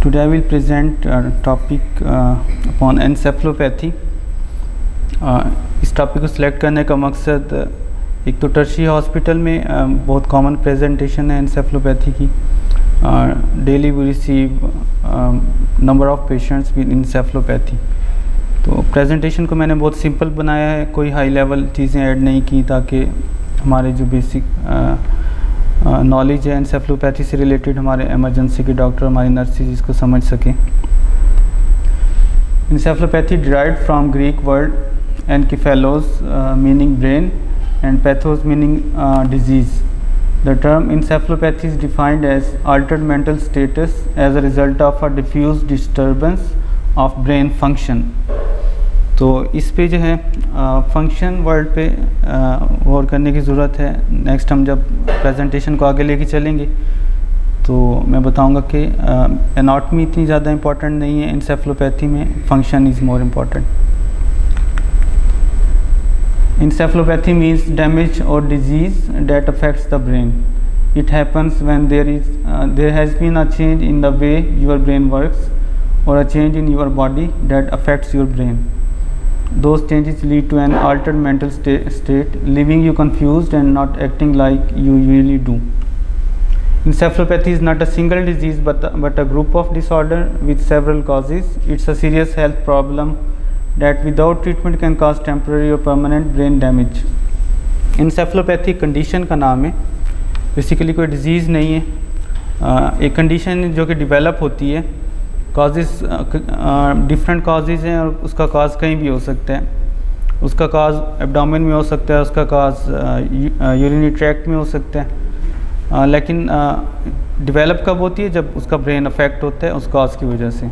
Today I will present a topic upon encephalopathy. इस topic को select करने का मकसद एक तो टर्शियरी हॉस्पिटल में बहुत कॉमन प्रेजेंटेशन है एनसेफलोपैथी की. Daily we receive number of patients with encephalopathy. तो प्रेजेंटेशन को मैंने बहुत सिंपल बनाया है, कोई हाई लेवल चीज़ें ऐड नहीं की ताकि हमारे जो बेसिक नॉलेज है एनसेफलोपैथी से रिलेटेड हमारे इमरजेंसी के डॉक्टर, हमारी नर्सेज इसको समझ सकें. Encephalopathy derived from Greek word enkephalos meaning brain and pathos meaning disease. The term encephalopathy is defined as altered mental status as a result of a diffuse disturbance of brain function. तो इस पे जो है function word पे गौर करने की ज़रूरत है. नेक्स्ट हम जब प्रेजेंटेशन को आगे लेके चलेंगे तो मैं बताऊंगा कि एनाटॉमी इतनी ज़्यादा इम्पॉर्टेंट नहीं है एनसेफलोपैथी में, function is more important. Encephalopathy means damage or disease that affects the brain. It happens when there has been a change in the way your brain works or a change in your body that affects your brain. Those changes lead to an altered mental state, leaving you confused and not acting like you usually do. Encephalopathy is not a single disease but a group of disorder with several causes. It's a serious health problem that without treatment can cause temporary or permanent brain damage. Encephalopathy condition का नाम है, basically कोई disease नहीं है. एक condition जो कि develop होती है, कॉजेज़ डिफरेंट कॉजेज़ हैं और उसका काज कहीं भी हो सकता है. उसका काज एब्डोमेन में हो सकता है, उसका काज यूरिनरी ट्रैक्ट में हो सकता है, लेकिन डेवलप कब होती है? जब उसका ब्रेन अफेक्ट होता है उस काज की वजह से.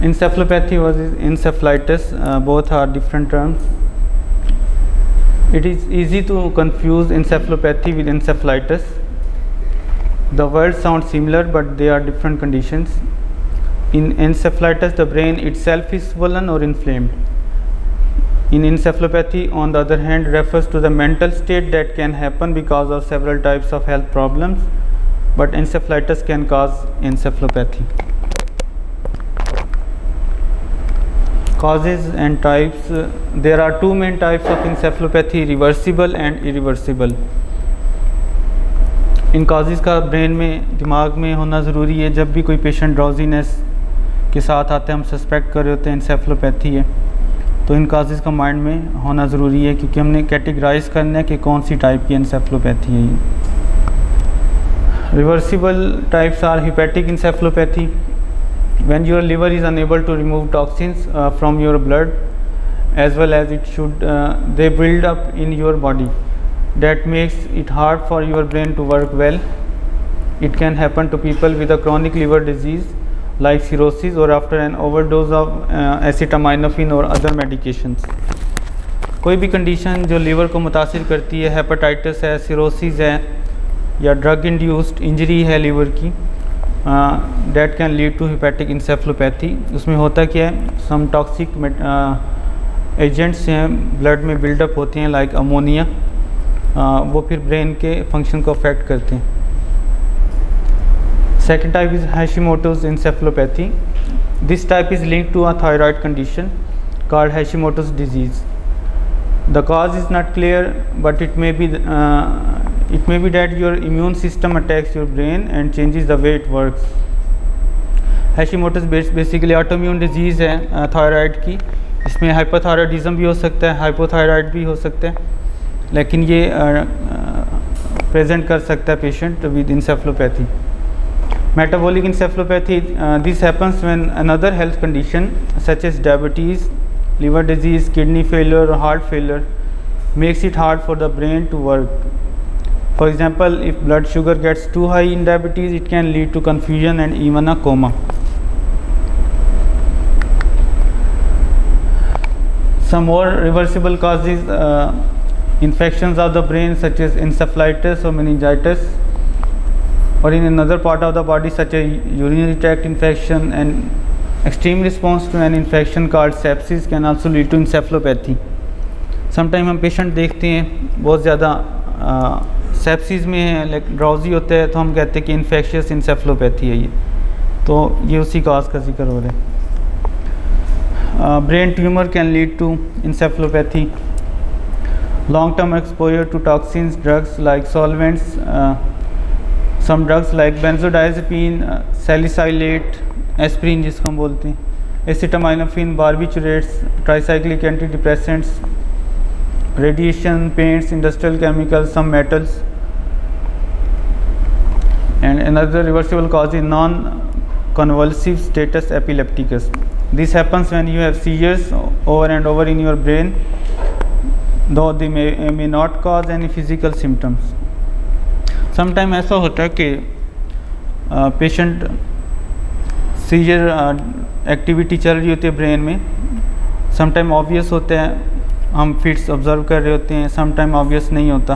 Encephalopathy versus encephalitis, both are different terms. It is easy to confuse encephalopathy with encephalitis. The words sound similar but they are different conditions. In encephalitis, the brain itself is swollen or inflamed. In encephalopathy, on the other hand, refers to the mental state that can happen because of several types of health problems, but encephalitis can cause encephalopathy. Causes and types. There are two main types of encephalopathy, reversible and irreversible. In causes का brain में, दिमाग में होना ज़रूरी है. जब भी कोई पेशेंट ड्राउजीनेस के साथ आते हैं, हम सस्पेक्ट कर रहे होते हैं encephalopathy है, तो इन causes का माइंड में होना ज़रूरी है क्योंकि हमने कैटेगराइज करना है कि कौन सी टाइप की encephalopathy है ये. Reversible types are hepatic encephalopathy. When your liver is unable to remove toxins from your blood as well as it should, they build up in your body. That makes it hard for your brain to work well. It can happen to people with a chronic liver disease like cirrhosis or after an overdose of acetaminophen or other medications. कोई भी condition जो liver को मुतासिर करती है, hepatitis है, cirrhosis है या ड्रग इंड्यूस्ड इंजरी है लीवर की, that can lead to hepatic encephalopathy. उसमें होता क्या है, सम टॉक्सिक एजेंट्स हैं ब्लड में बिल्डअप होते हैं लाइक अमोनिया, वो फिर ब्रेन के फंक्शन को अफेक्ट करते हैं. Second type is Hashimoto's encephalopathy. This type is linked to a thyroid condition called Hashimoto's disease. The cause is not clear, but it may be that your immune system attacks your brain and changes the way it works. Hashimoto's basically autoimmune disease है thyroid की. इसमें hypothyroidism भी हो सकता है, hypothyroid भी हो सकता है, लेकिन ये प्रेजेंट कर सकता है patient with encephalopathy. Metabolic encephalopathy, this happens when another health condition such as diabetes, liver disease, kidney failure or heart failure makes it hard for the brain to work. For example, if blood sugar gets too high in diabetes, it can lead to confusion and even a coma. Some more reversible causes, infections of the brain such as encephalitis or meningitis, or in another part of the body such as urinary tract infection, and extreme response to an infection called sepsis can also lead to encephalopathy. Sometimes हम patient देखते हैं बहुत ज़्यादा sepsis में है, like drowsy होता है, तो हम कहते हैं कि इन्फेक्शियस इंसेफ्लोपैथी है ये, तो ये उसी काज का जिक्र हो रहा है। Brain tumour can lead to encephalopathy. Long term exposure to toxins, drugs like solvents, some drugs like benzodiazepine, salicylate, aspirin जिसको हम बोलते हैं, acetaminophen, barbiturates, tricyclic anti depressants, radiation, paints, industrial chemicals, some metals, and another reversible cause is non-convulsive status epilepticus. This happens when you have seizures over and over in your brain, though they may not cause any physical symptoms. Sometime ऐसा होता है कि patient scissor activity चल रही होती है brain में, sometime obvious होता है, हम फिट्स ऑब्जर्व कर रहे होते हैं, सम टाइम ऑब्वियस नहीं होता,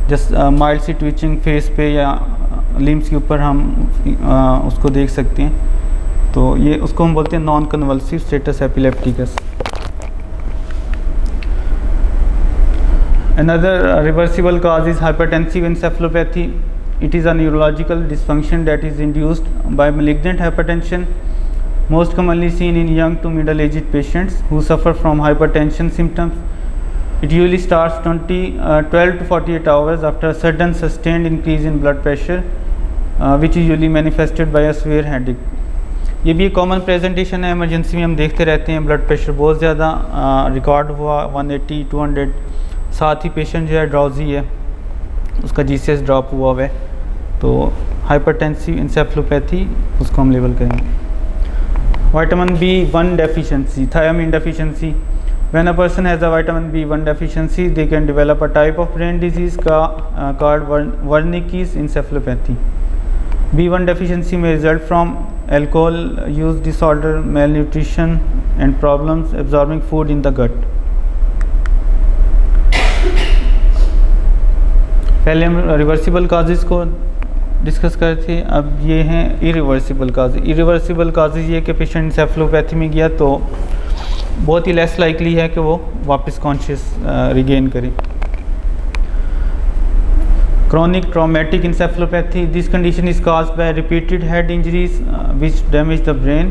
जस्ट माइल्ड सी ट्विचिंग फेस पे या लिम्स के ऊपर हम उसको देख सकते हैं, तो ये उसको हम बोलते हैं non convulsive status epilepticus. Another reversible cause is hypertensive encephalopathy. It is a neurological dysfunction that is induced by malignant hypertension, most commonly seen in young to middle-aged patients who suffer from hypertension symptoms. It usually starts 12 to 48 hours after a sudden sustained increase in blood pressure, which is usually manifested by a severe headache. ये भी एक common presentation है, emergency में हम देखते रहते हैं, blood pressure बहुत ज़्यादा रिकॉर्ड हुआ 180 200, साथ ही पेशेंट जो है ड्राउजी है, उसका GCS ड्रॉप हुआ हुआ है, तो हाइपरटेंसिव इंसेफ्लोपैथी उसको हम लेबल करेंगे। Vitamin B1 deficiency, thiamine deficiency. When a person has a vitamin B1 deficiency, they can develop a type of brain disease called Wernicke's encephalopathy. B1 deficiency may result from alcohol use disorder, malnutrition, and problems absorbing food in the gut. पहले हम reversible causes को discuss करे थे, अब ये हैं irreversible काज। Irreversible causes ये कि पेशेंट इंसेफ्लोपैथी में गया तो बहुत ही लेस लाइकली है कि वो वापस कॉन्शियस रिगेन करे। chronic traumatic encephalopathy, this condition is caused by repeated head injuries which damage the brain.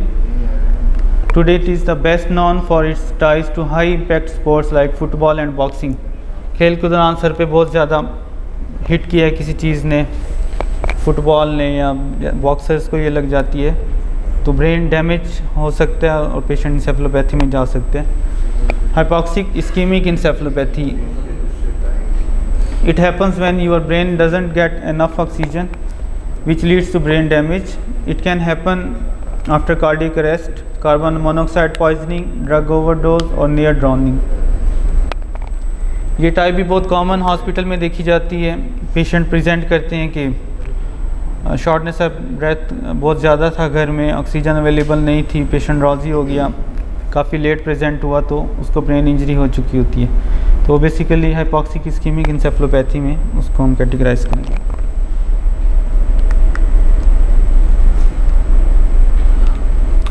Today it is the best known for its ties to high impact sports like football and boxing. खेल के दौरान sir पे बहुत ज़्यादा hit किया है किसी चीज़ ने, फुटबॉल ने या बॉक्सर्स को ये लग जाती है तो ब्रेन डैमेज हो सकता है और पेशेंट इंसेफ्लोपैथी में जा सकते हैं। Hypoxic ischaemic encephalopathy, it happens when your brain doesn't get enough oxygen which leads to brain damage. It can happen after cardiac arrest, carbon monoxide poisoning, drug overdose और near drowning. ये type भी बहुत common hospital में देखी जाती है। Patient present करते हैं कि शॉर्टनेस ऑफ ब्रेथ बहुत ज़्यादा था, घर में ऑक्सीजन अवेलेबल नहीं थी, पेशेंट ड्राउजी हो गया, काफ़ी लेट प्रेजेंट हुआ तो उसको ब्रेन इंजरी हो चुकी होती है, तो बेसिकली हाइपोक्सिक इस्कीमिक इंसेफ्लोपैथी में उसको हम कैटेगराइज करेंगे।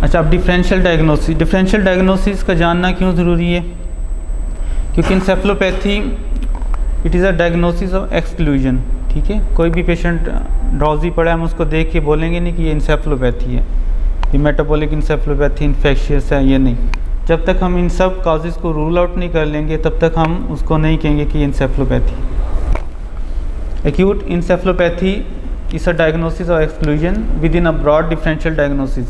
अच्छा, अब डिफरेंशियल डायग्नोसिस। डिफरेंशियल डायग्नोसिस का जानना क्यों ज़रूरी है? क्योंकि encephalopathy it is a diagnosis of exclusion. ठीक है, कोई भी पेशेंट ड्राउजी पड़ा है हम उसको देख के बोलेंगे नहीं कि ये इंसेफ्लोपैथी है, ये मेटाबॉलिक इंसेफ्लोपैथी इन्फेक्शियस है, ये नहीं। जब तक हम इन सब काजेज़ को रूल आउट नहीं कर लेंगे तब तक हम उसको नहीं कहेंगे कि encephalopathy. Acute encephalopathy is a diagnosis of exclusion within a broad differential diagnosis.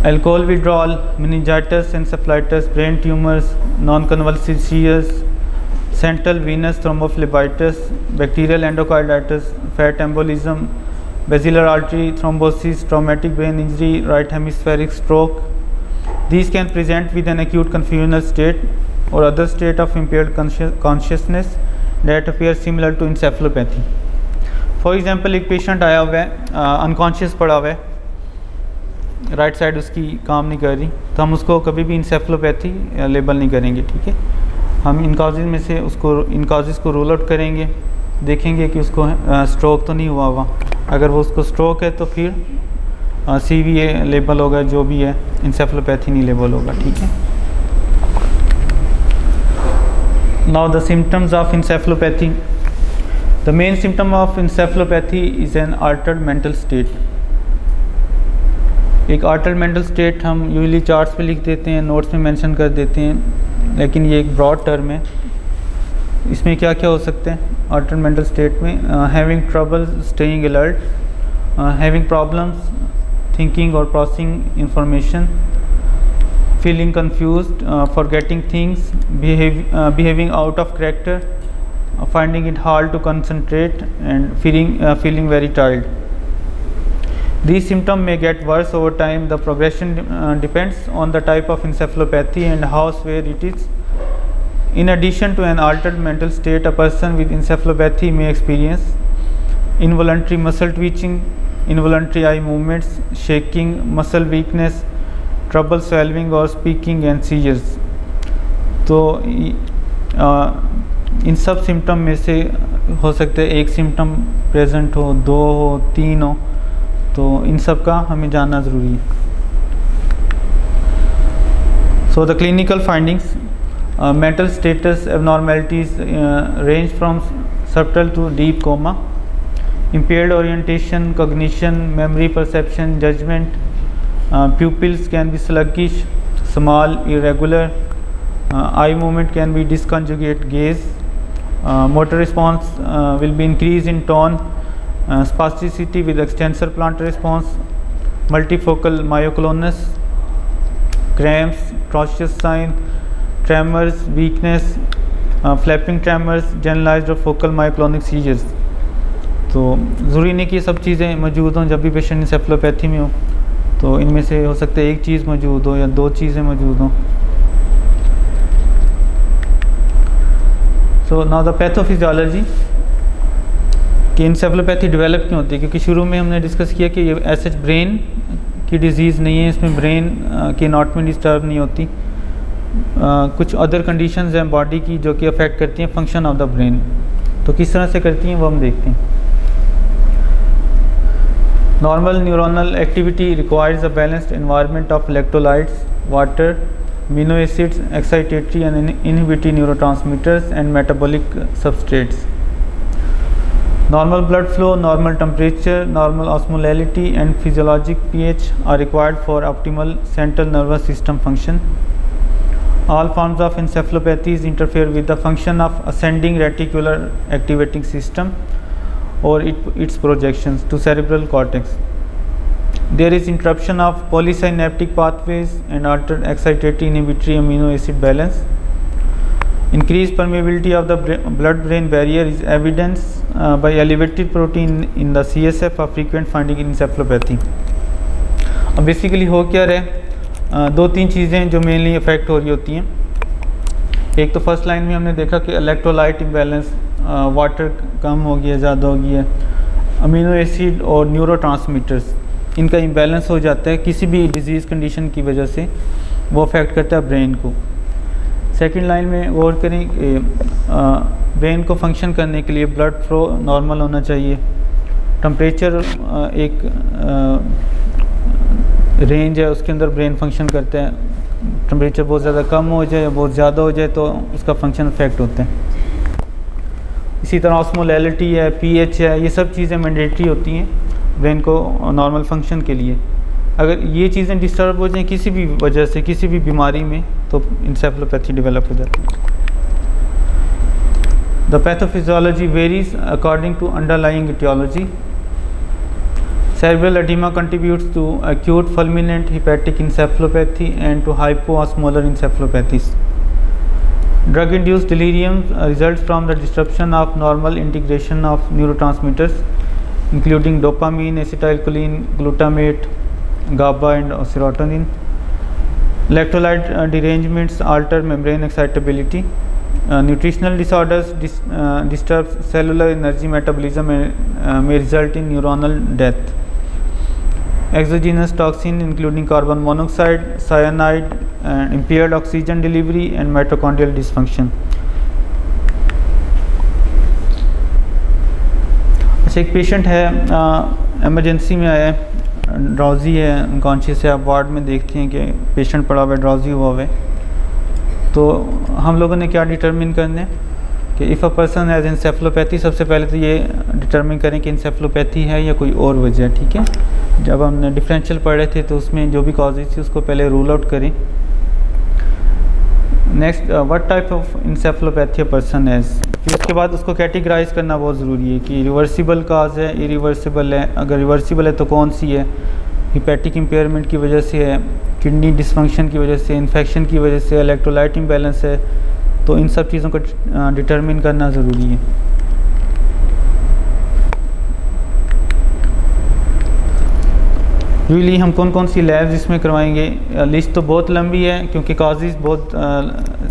Alcohol withdrawal, meningitis, encephalitis, brain tumors, non-convulsive seizures, central venous thrombophlebitis, bacterial endocarditis, fat embolism, basilar artery thrombosis, traumatic brain injury, right hemispheric stroke. These can present with an acute confusional state or other state of impaired consciousness that appear similar to encephalopathy. For example, एक patient आया हुआ है, unconscious पड़ा हुआ है, right side उसकी काम नहीं कर रही, तो हम उसको कभी भी इंसेफ्लोपैथी लेबल नहीं करेंगे। ठीक है, हम इन काजेज़ में से उसको इन काजेज़ को रूल आउट करेंगे, देखेंगे कि उसको स्ट्रोक तो नहीं हुआ हुआ। अगर वो उसको स्ट्रोक है तो फिर CVA लेबल होगा, जो भी है, इंसेफ्लोपैथी नहीं लेबल होगा। ठीक है, Now the symptoms of encephalopathy. The main symptom of encephalopathy is an altered mental state. एक altered mental state हम यूजली चार्ट्स पे लिख देते हैं, नोट्स में मेंशन कर देते हैं, लेकिन ये एक ब्रॉड टर्म है. इसमें क्या क्या हो सकते हैं altered mental state में? Having trouble staying alert, having problems thinking or processing information, feeling confused, forgetting things, behaving out of character, finding it hard to concentrate, and feeling very tired. These symptoms may get worse over time. The progression depends on the type of encephalopathy and how severe it is. In addition to an altered mental state, a person with encephalopathy may experience involuntary muscle twitching, involuntary eye movements, shaking, muscle weakness, trouble swallowing or speaking, and seizures. तो इन सब symptom में से हो सकते हैं एक symptom present हो, दो हो, तीन हो, तो इन सब का हमें जानना ज़रूरी है. So the clinical findings, mental status abnormalities range from subtle to deep coma, impaired orientation, cognition, memory, perception, judgment, pupils can be sluggish, small, irregular, eye movement can be disconjugate gaze, motor response will be increased in tone, spasticity with extensor plantar response, multifocal myoclonus, cramps, Trocheus sign, tremors, weakness, flapping tremors, generalized or focal myoclonic seizures. तो ज़रूरी नहीं कि ये सब चीज़ें मौजूद हों जब भी पेशेंट encephalopathy में हो, तो इनमें से हो सकता है एक चीज़ मौजूद हो या दो चीज़ें मौजूद हों. सो नाउ द पैथोफिजियोलॉजी कि encephalopathy डेवलप क्यों होती है, क्योंकि शुरू में हमने डिस्कस किया कि ये ऐसे ब्रेन की डिजीज़ नहीं है, इसमें ब्रेन की एनाटॉमी डिस्टर्ब नहीं होती. कुछ अदर कंडीशंस हैं बॉडी की जो कि अफेक्ट करती हैं फंक्शन ऑफ द ब्रेन. तो किस तरह से करती हैं वो हम देखते हैं. Normal neuronal activity requires a balanced environment of electrolytes, water, amino acids, excitatory and inhibitory neurotransmitters, and metabolic substrates. Normal blood flow, normal temperature, normal osmolality, and physiologic pH are required for optimal central nervous system function. All forms of encephalopathies interfere with the function of ascending reticular activating system or its projections to cerebral cortex. There is interruption of polysynaptic pathways and altered excitatory inhibitory amino acid balance. Increased permeability of the blood-brain barrier is evidenced by elevated protein in the CSF, a frequent finding in encephalopathy. अब basically हो क्या रहे, दो तीन चीज़ें जो mainly affect हो रही होती हैं. एक तो फर्स्ट लाइन में हमने देखा कि इलेक्ट्रोलाइट इम्बैलेंस, वाटर कम हो गया, ज़्यादा हो गया, अमीनो एसिड और न्यूरोट्रांसमीटर्स इनका इम्बैलेंस हो जाता है किसी भी डिजीज़ कंडीशन की वजह से, वो अफेक्ट करता है ब्रेन को. सेकंड लाइन में गौर करें कि ब्रेन को फंक्शन करने के लिए ब्लड फ्लो नॉर्मल होना चाहिए, टेम्परेचर एक रेंज है उसके अंदर ब्रेन फंक्शन करता है. टेम्परेचर बहुत ज़्यादा कम हो जाए या बहुत ज़्यादा हो जाए तो उसका फंक्शन अफेक्ट होता है. इसी तरह ऑस्मोलैलिटी है, पीएच है, ये सब चीज़ें मैंडेटरी होती हैं ब्रेन को नॉर्मल फंक्शन के लिए. अगर ये चीज़ें डिस्टर्ब हो जाएं किसी भी वजह से, किसी भी बीमारी में, तो encephalopathy डेवलप हो जाती है. The pathophysiology varies according to underlying etiology. Cerebral edema contributes to acute fulminant hepatic encephalopathy and to hypoosmolar encephalopathies. Drug-induced delirium results from the disruption of normal integration of neurotransmitters, including dopamine, acetylcholine, glutamate, GABA, and serotonin. Electrolyte derangements alter membrane excitability. Nutritional disorders disturb cellular energy metabolism and may result in neuronal death. Exogenous toxin including carbon monoxide, cyanide, and impaired oxygen delivery and mitochondrial dysfunction. अच्छा, एक patient है emergency में आया है, drowsy है, unconscious है. आप ward में देखते हैं कि पेशेंट पड़ा हुआ है, ड्राउजी हुआ हुआ है. तो हम लोगों ने क्या डिटरमिन करना है कि इफ़ अ पर्सन हैज़ इंसेफ्लोपैथी, सबसे पहले तो ये डिटरमिन करें कि इंसेफ्लोपैथी है या कोई और वजह है, ठीक है। जब हमने डिफरेंशियल पढ़े थे तो उसमें जो भी कॉजेज थी उसको पहले रूल आउट करें। Next, what type of encephalopathy person has, फिर उसके बाद उसको कैटेगराइज करना बहुत ज़रूरी है कि रिवर्सिबल काज है, इरिवर्सिबल है। अगर रिवर्सिबल है तो कौन सी है, हिपैटिक इम्पेयरमेंट की वजह से है, किडनी डिसफंक्शन की वजह से, इन्फेक्शन की वजह से, इलेक्ट्रोलाइट इम्बैलेंस है, तो इन सब चीज़ों को डिटरमिन करना ज़रूरी है। यूजली हम कौन कौन सी लैब्स इसमें करवाएंगे, लिस्ट तो बहुत लंबी है क्योंकि काजेज़ बहुत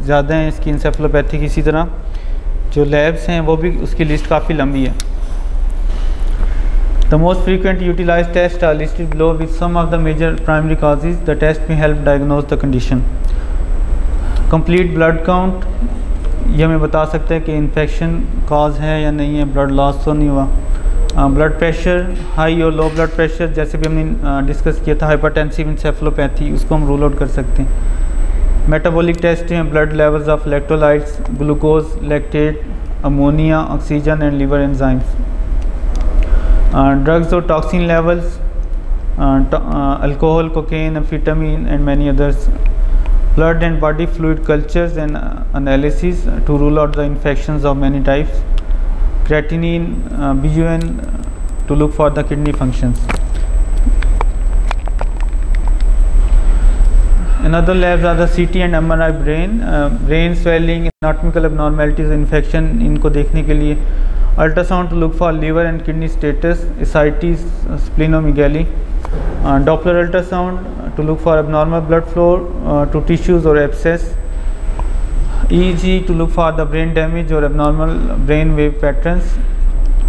ज़्यादा हैं इसकी इंसेफ्लोपैथी की। इसी तरह जो लैब्स हैं वो भी उसकी लिस्ट काफ़ी लंबी है। The most frequent utilized test are listed below with some of the major primary causes. The test may help diagnose the condition. Complete blood count, ये हमें बता सकते हैं कि इन्फेक्शन काज है या नहीं है, ब्लड लॉस तो नहीं हुआ। ब्लड प्रेशर, हाई और लो ब्लड प्रेशर, जैसे भी हमने डिस्कस किया था हाइपरटेंसिव इंसेफ्लोपैथी, उसको हम रूल आउट कर सकते हैं। मेटाबॉलिक टेस्ट हैं, blood levels of electrolytes, glucose, lactate, ammonia, oxygen and liver enzymes. Drugs और toxin levels, alcohol, cocaine, amphetamine and many others. Blood and body fluid cultures and analysis to rule out the infections of many types. Creatinine, BUN to look for the kidney functions. Another labs are the CT and MRI brain, brain swelling, anatomical abnormalities, infection, इनको देखने के लिए। Ultrasound to look for liver and kidney status, ascites, splenomegaly. Doppler ultrasound to look for abnormal blood flow to tissues or abscess. EEG to look for the brain damage or abnormal brain wave patterns.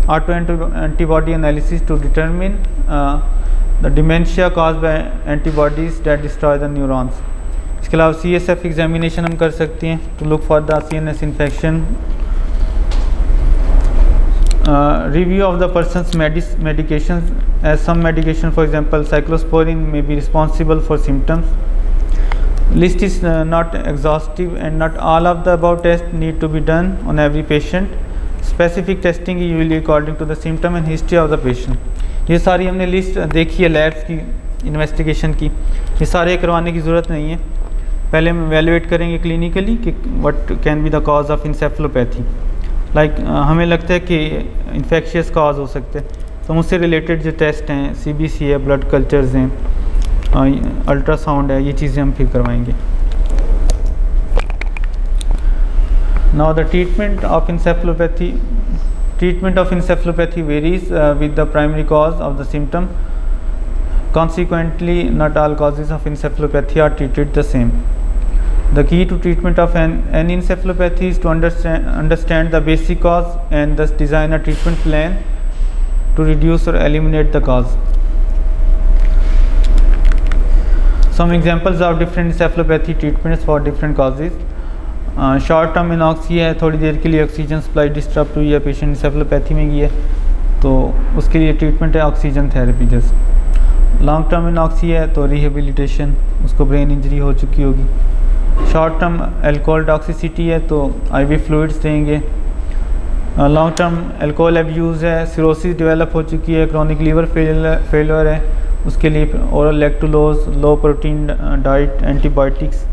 Autoantibody analysis to determine the dementia caused by antibodies that destroy the neurons. इसके अलावा CSF examination हम कर सकते हैं to look for the CNS infection. Review of the person's medications, as some medication, for example cyclosporin, may be responsible for symptoms. List is not exhaustive and not all of the above tests need to be done on every patient. Specific testing is usually according to the symptom and history of the patient. ये सारी हमने list देखी है labs की investigation की, ये सारे करवाने की ज़रूरत नहीं है। पहले हम एवेलुएट करेंगे क्लिनिकली कि what can be the cause of encephalopathy. हमें लगता है कि इन्फेक्शियस काज हो सकते हैं, तो मुझसे रिलेटेड जो टेस्ट हैं, CBC है, ब्लड कल्चर्स हैं, अल्ट्रासाउंड है, ये चीज़ें हम फिर करवाएंगे। Now the treatment of encephalopathy varies with the primary cause of the symptom. Consequently, not all causes of encephalopathy are treated the same. The key to treatment of any encephalopathy is to understand the basic cause and thus design a treatment plan to reduce or eliminate the cause. Some examples of different encephalopathy treatments for different causes. Short term anoxia है, थोड़ी देर के लिए oxygen supply disturb हुई है, patient encephalopathy में गई है, तो उसके लिए ट्रीटमेंट है ऑक्सीजन थेरेपी जैसे। लॉन्ग टर्म anoxia है तो रिहेबिलिटेशन, उसको ब्रेन इंजरी हो चुकी होगी। शॉर्ट टर्म अल्कोहल टॉक्सिसिटी है तो IV फ्लूइड्स देंगे। लॉन्ग टर्म अल्कोहल एब्यूज़ है, सिरोसिस डेवलप हो चुकी है, क्रोनिक लीवर फेलियर है, उसके लिए ओरल लैक्टुलोज, लो प्रोटीन डाइट, एंटीबायोटिक्स।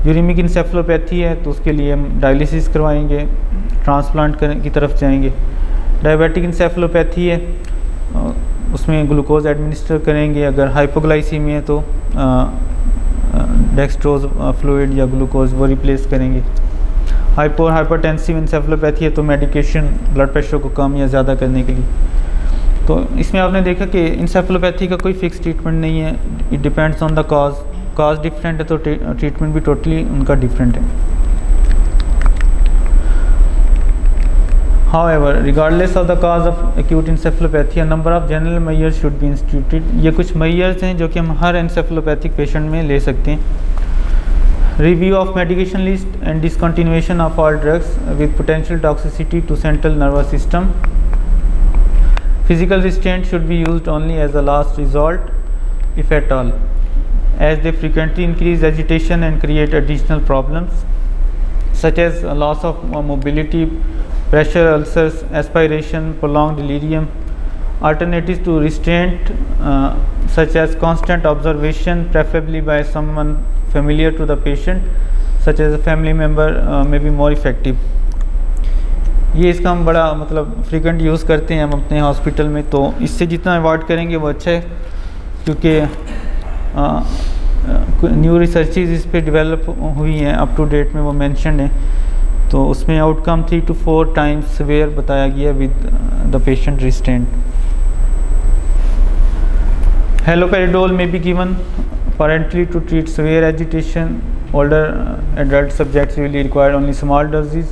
यूरिमिक इंसेफ्लोपैथी है तो उसके लिए हम डायलिसिस करवाएंगे, ट्रांसप्लांट की तरफ जाएंगे। डायबिटिक इंसेफ्लोपैथी है, उसमें ग्लूकोज एडमिनिस्टर करेंगे। अगर हाइपोग्लाइसीमिया है तो डेक्सट्रोज फ्लूइड या ग्लूकोज वो रिप्लेस करेंगे। हाइपरटेंसिव इंसेफ्लोपैथी है तो मेडिकेशन ब्लड प्रेशर को कम या ज़्यादा करने के लिए। तो इसमें आपने देखा कि इंसेफ्लोपैथी का कोई फिक्स ट्रीटमेंट नहीं है, it depends on the cause different है तो ट्रीटमेंट भी टोटली उनका डिफरेंट है। However, regardless of the cause of acute encephalopathy, a number of general measures should be instituted. ये कुछ measures हैं जो कि हम हर encephalopathic patient में ले सकते हैं। Review of medication list and discontinuation of all drugs with potential toxicity to central nervous system. Physical restraint should be used only as a last resort, if at all, as they frequently increase agitation and create additional problems. such as loss of mobility, pressure ulcers, aspiration, prolonged delirium. Alternatives to restraint such as constant observation, preferably by someone familiar to the patient, such as a family member, may be more effective. ये इसका हम बड़ा मतलब frequent use करते हैं हम अपने hospital में, तो इससे जितना अवॉइड करेंगे वो अच्छा है, क्योंकि न्यू रिसर्चेज इस पे डेवलप हुई हैं, अप टू डेट में वो मेंशन है, तो उसमें आउटकम 3 to 4 times सेवियर बताया गया with the patient restraint. Haloperidol may be given parenterally to treat severe agitation. Older adult subjects really require only small doses.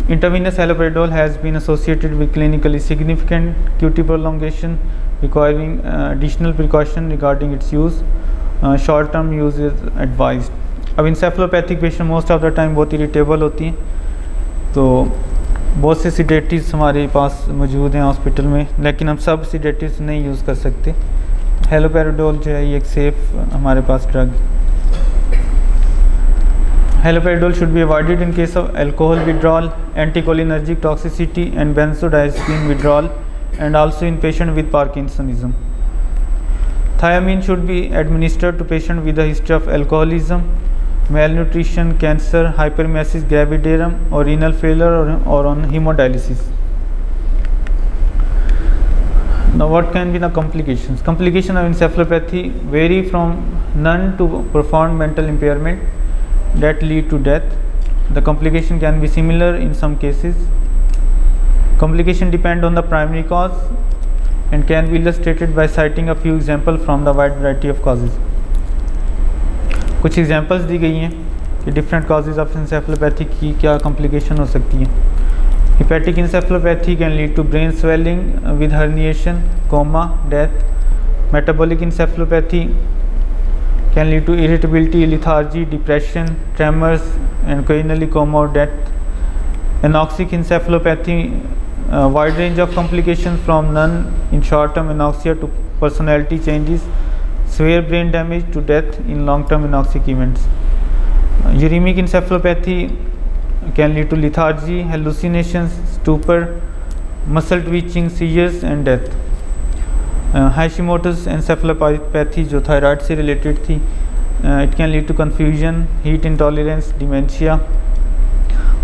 Intravenous haloperidol has been associated with clinically significant QT prolongation, requiring additional precaution regarding its use. Short-term use is advised. अब encephalopathic patient most of the time बहुत irritable होती हैं, तो बहुत से sedatives हमारे पास मौजूद हैं हॉस्पिटल में, लेकिन हम सब sedatives नहीं यूज़ कर सकते. हेलोपेरिडोल जो है ये एक सेफ हमारे पास drug. Haloperidol should be avoided in case of alcohol withdrawal, anticholinergic toxicity and benzodiazepine withdrawal, and also in patient with parkinsonism. Thiamine should be administered to patient with a history of alcoholism, malnutrition, cancer, hyperemesis gravidarum, or renal failure, or on hemodialysis. Now what can be the complications? Complications of encephalopathy vary from none to profound mental impairment that lead to death. The complication can be similar in some cases. Complication depend on the primary cause and can be illustrated by citing a few examples from the wide variety of causes. कुछ examples दी गई हैं कि different causes of encephalopathy की क्या complication हो सकती है. Hepatic encephalopathy can lead to brain swelling with herniation, coma, death. Metabolic encephalopathy can lead to irritability, lethargy, depression, tremors, and occasionally coma or death. Anoxic encephalopathy, a wide range of complications from none in short-term anoxia to personality changes, severe brain damage to death in long-term anoxic events. Uremic encephalopathy can lead to lethargy, hallucinations, stupor, muscle twitching, seizures and death. Hashimoto's encephalopathy जो thyroid से related थी, it can lead to confusion, heat intolerance, dementia.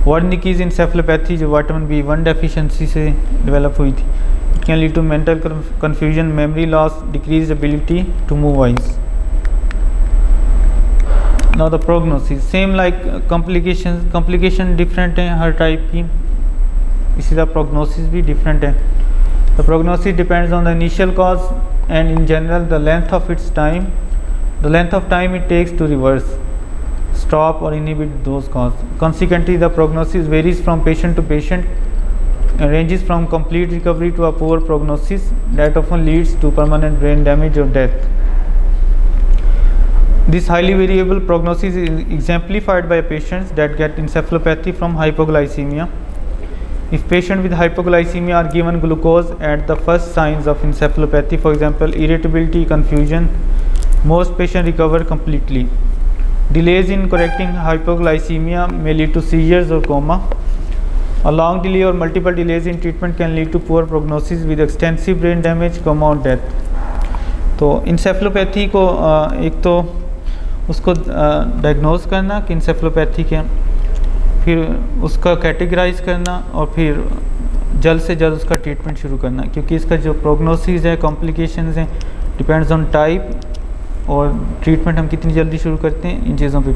Wernicke's encephalopathy जो vitamin B1 deficiency से develop हुई थी, it can lead to mental confusion, memory loss, decreased ability to move eyes. Now the prognosis, same like complication different है हर type की, इसी तरह prognosis भी different है. The prognosis depends on the initial cause and in general the length of its time, the length of time it takes to reverse, stop or inhibit those causes. Consequently, the prognosis varies from patient to patient and ranges from complete recovery to a poor prognosis that often leads to permanent brain damage or death. This highly variable prognosis is exemplified by patients that get encephalopathy from hypoglycemia. If patients with hypoglycemia are given glucose at the first signs of encephalopathy, for example irritability, confusion, most patients recover completely. Delays in correcting hypoglycemia may lead to seizures or coma. A long delay or multiple delays in treatment can lead to poor prognosis with extensive brain damage, coma or death. तो encephalopathy को एक तो उसको diagnose करना कि encephalopathy है, फिर उसका कैटेगराइज करना और फिर जल्द से जल्द उसका ट्रीटमेंट शुरू करना, क्योंकि इसका जो प्रोग्नोसिस है, कॉम्प्लिकेशंस हैं, डिपेंड्स ऑन टाइप और ट्रीटमेंट हम कितनी जल्दी शुरू करते हैं, इन चीज़ों पे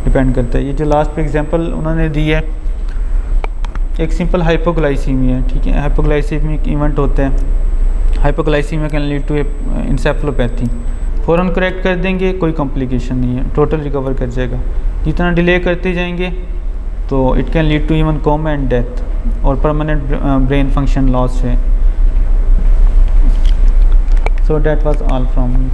डिपेंड करता है. ये जो लास्ट पे एग्जांपल उन्होंने दी है, एक सिंपल हाइपोग्लाइसीमिया है, ठीक है, हाइपोग्लाइसीमिक इवेंट होता है, hypoglycaemia can lead to encephalopathy. फ़ौरन करेक्ट कर देंगे, कोई कॉम्प्लिकेशन नहीं है, टोटल रिकवर कर जाएगा. जितना डिले करते जाएंगे तो it can lead to even coma and death और परमानेंट ब्रेन फंक्शन लॉस है. So that was all from me.